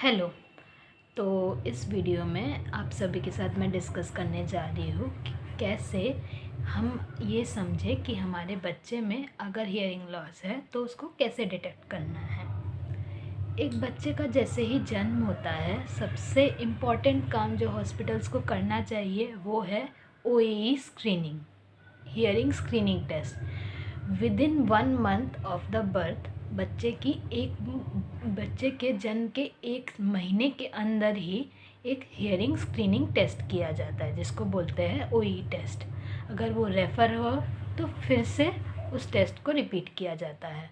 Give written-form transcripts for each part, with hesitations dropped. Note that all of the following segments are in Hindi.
हेलो। तो इस वीडियो में आप सभी के साथ मैं डिस्कस करने जा रही हूँ कि कैसे हम ये समझें कि हमारे बच्चे में अगर हियरिंग लॉस है तो उसको कैसे डिटेक्ट करना है। एक बच्चे का जैसे ही जन्म होता है सबसे इम्पॉर्टेंट काम जो हॉस्पिटल्स को करना चाहिए वो है OAE screening, hearing screening test. Within 1 month of the birth बच्चे के जन्म के 1 महीने के अंदर ही एक हियरिंग स्क्रीनिंग टेस्ट किया जाता है जिसको बोलते हैं OAE टेस्ट। अगर वो रेफ़र हो तो फिर से उस टेस्ट को रिपीट किया जाता है।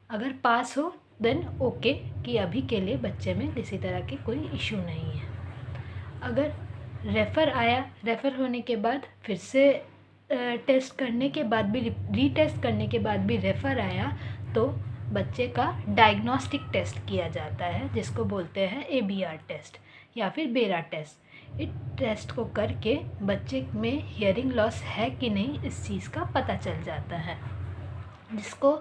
अगर पास हो देन ओके कि अभी के लिए बच्चे में किसी तरह की कोई इशू नहीं है। अगर रेफ़र होने के बाद फिर से टेस्ट करने के बाद भी रीटेस्ट करने के बाद भी रेफ़र आया तो बच्चे का डायग्नोस्टिक टेस्ट किया जाता है जिसको बोलते हैं ABR टेस्ट या फिर बेरा टेस्ट। इस टेस्ट को करके बच्चे में हियरिंग लॉस है कि नहीं इस चीज़ का पता चल जाता है, जिसको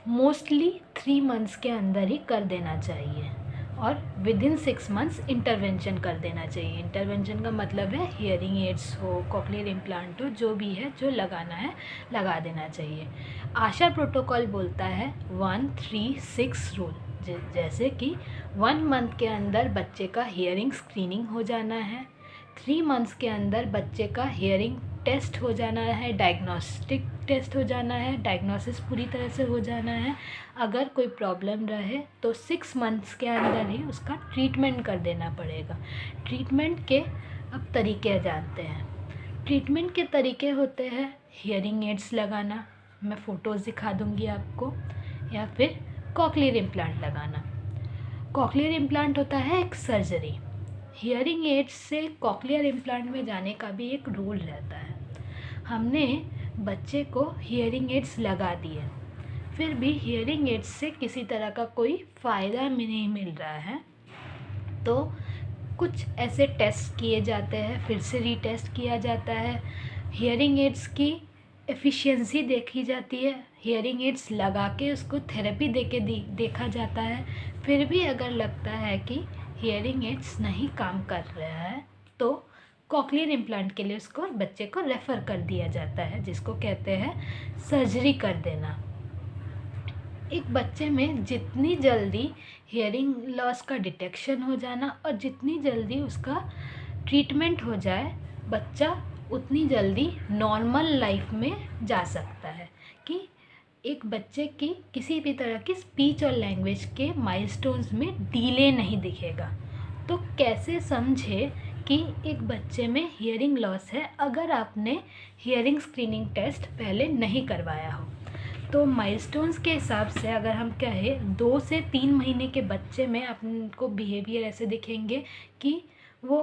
मोस्टली 3 मंथ्स के अंदर ही कर देना चाहिए और विदिन 6 मंथ्स इंटरवेंशन कर देना चाहिए। इंटरवेंशन का मतलब है हियरिंग एड्स हो, कॉक्लियर इम्प्लांट हो, जो भी है जो लगाना है लगा देना चाहिए। आशा प्रोटोकॉल बोलता है 1-3-6 रूल, जैसे कि 1 मंथ के अंदर बच्चे का हियरिंग स्क्रीनिंग हो जाना है, 3 मंथ्स के अंदर बच्चे का हियरिंग टेस्ट हो जाना है, डायग्नोस्टिक टेस्ट हो जाना है, डायग्नोसिस पूरी तरह से हो जाना है। अगर कोई प्रॉब्लम रहे तो 6 मंथ्स के अंदर ही उसका ट्रीटमेंट कर देना पड़ेगा। ट्रीटमेंट के अब तरीके जानते हैं। ट्रीटमेंट के तरीके होते हैं हियरिंग एड्स लगाना, मैं फ़ोटोज़ दिखा दूँगी आपको, या फिर कॉक्लियर इम्प्लांट लगाना। कॉक्लियर इम्प्लांट होता है एक सर्जरी। हियरिंग एड्स से कॉक्लियर इम्प्लांट में जाने का भी एक रूल रहता है। हमने बच्चे को हियरिंग एड्स लगा दिए, फिर भी हियरिंग एड्स से किसी तरह का कोई फ़ायदा नहीं मिल रहा है तो कुछ ऐसे टेस्ट किए जाते हैं, फिर से रीटेस्ट किया जाता है। हियरिंग एड्स की एफिशिएंसी देखी जाती है, हियरिंग एड्स लगा के उसको थेरेपी देके देखा जाता है। फिर भी अगर लगता है कि हियरिंग एड्स नहीं काम कर रहा है तो कॉक्लियर इम्प्लांट के लिए उसको बच्चे को रेफ़र कर दिया जाता है, जिसको कहते हैं सर्जरी कर देना। एक बच्चे में जितनी जल्दी हियरिंग लॉस का डिटेक्शन हो जाना और जितनी जल्दी उसका ट्रीटमेंट हो जाए बच्चा उतनी जल्दी नॉर्मल लाइफ में जा सकता है। कि एक बच्चे की किसी भी तरह की स्पीच और लैंग्वेज के माइलस्टोन्स में डिले नहीं दिखेगा। तो कैसे समझे कि एक बच्चे में हियरिंग लॉस है अगर आपने हियरिंग स्क्रीनिंग टेस्ट पहले नहीं करवाया हो? तो माइलस्टोन्स के हिसाब से अगर हम कहें 2 से 3 महीने के बच्चे में आपको बिहेवियर ऐसे दिखेंगे कि वो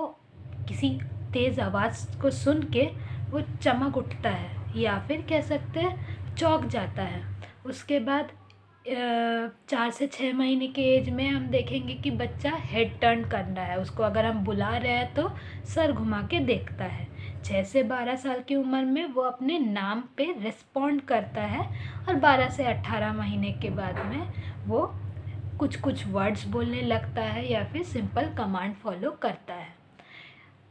किसी तेज़ आवाज़ को सुन के वो चमक उठता है या फिर कह सकते हैं चौंक जाता है। उसके बाद 4 से 6 महीने के एज में हम देखेंगे कि बच्चा हेड टर्न कर रहा है, उसको अगर हम बुला रहे हैं तो सर घुमा के देखता है। 6 से 12 साल की उम्र में वो अपने नाम पे रिस्पॉन्ड करता है और 12 से 18 महीने के बाद में वो कुछ वर्ड्स बोलने लगता है या फिर सिंपल कमांड फॉलो करता है।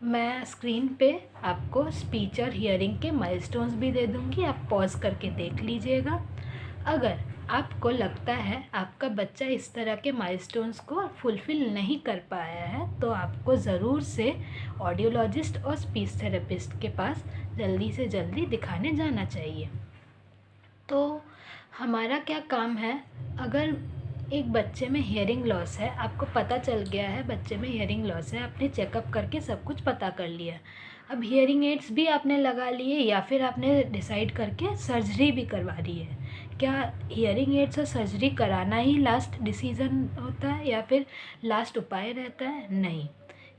मैं स्क्रीन पे आपको स्पीच और हियरिंग के माइलस्टोन्स भी दे दूँगी, आप पॉज करके देख लीजिएगा। अगर आपको लगता है आपका बच्चा इस तरह के माइलस्टोन्स को फुलफ़िल नहीं कर पाया है तो आपको ज़रूर से ऑडियोलॉजिस्ट और स्पीच थेरेपिस्ट के पास जल्दी से जल्दी दिखाने जाना चाहिए। तो हमारा क्या काम है, अगर एक बच्चे में हियरिंग लॉस है, आपको पता चल गया है बच्चे में हियरिंग लॉस है, आपने चेकअप करके सब कुछ पता कर लिया, अब हियरिंग एड्स भी आपने लगा लिए या फिर आपने डिसाइड करके सर्जरी भी करवा ली है। क्या हियरिंग एड्स और सर्जरी कराना ही लास्ट डिसीज़न होता है या फिर लास्ट उपाय रहता है? नहीं।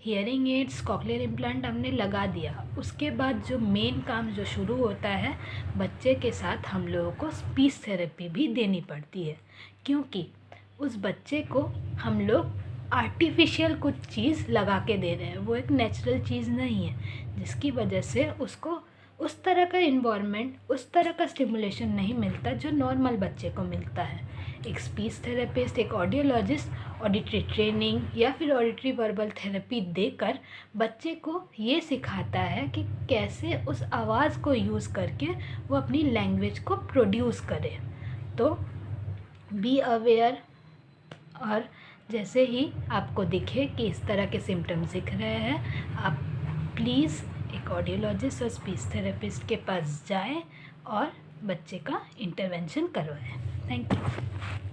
हियरिंग एड्स कॉक्लियर इम्प्लांट हमने लगा दिया, उसके बाद जो मेन काम जो शुरू होता है, बच्चे के साथ हम लोगों को स्पीच थेरेपी भी देनी पड़ती है, क्योंकि उस बच्चे को हम लोग आर्टिफिशियल कुछ चीज़ लगा के दे रहे हैं, वो एक नेचुरल चीज़ नहीं है, जिसकी वजह से उसको उस तरह का इन्वायरमेंट, उस तरह का स्टिमुलेशन नहीं मिलता जो नॉर्मल बच्चे को मिलता है। एक स्पीच थेरेपिस्ट, एक ऑडियोलॉजिस्ट ऑडिटरी ट्रेनिंग या फिर ऑडिटरी वर्बल थेरेपी देकर बच्चे को ये सिखाता है कि कैसे उस आवाज़ को यूज़ करके वो अपनी लैंग्वेज को प्रोड्यूस करे। तो बी अवेयर, और जैसे ही आपको दिखे कि इस तरह के सिम्टम्स दिख रहे हैं, आप प्लीज़ एक ऑडियोलॉजिस्ट और स्पीच थेरेपिस्ट के पास जाएं और बच्चे का इंटरवेंशन करवाएं। Thank you.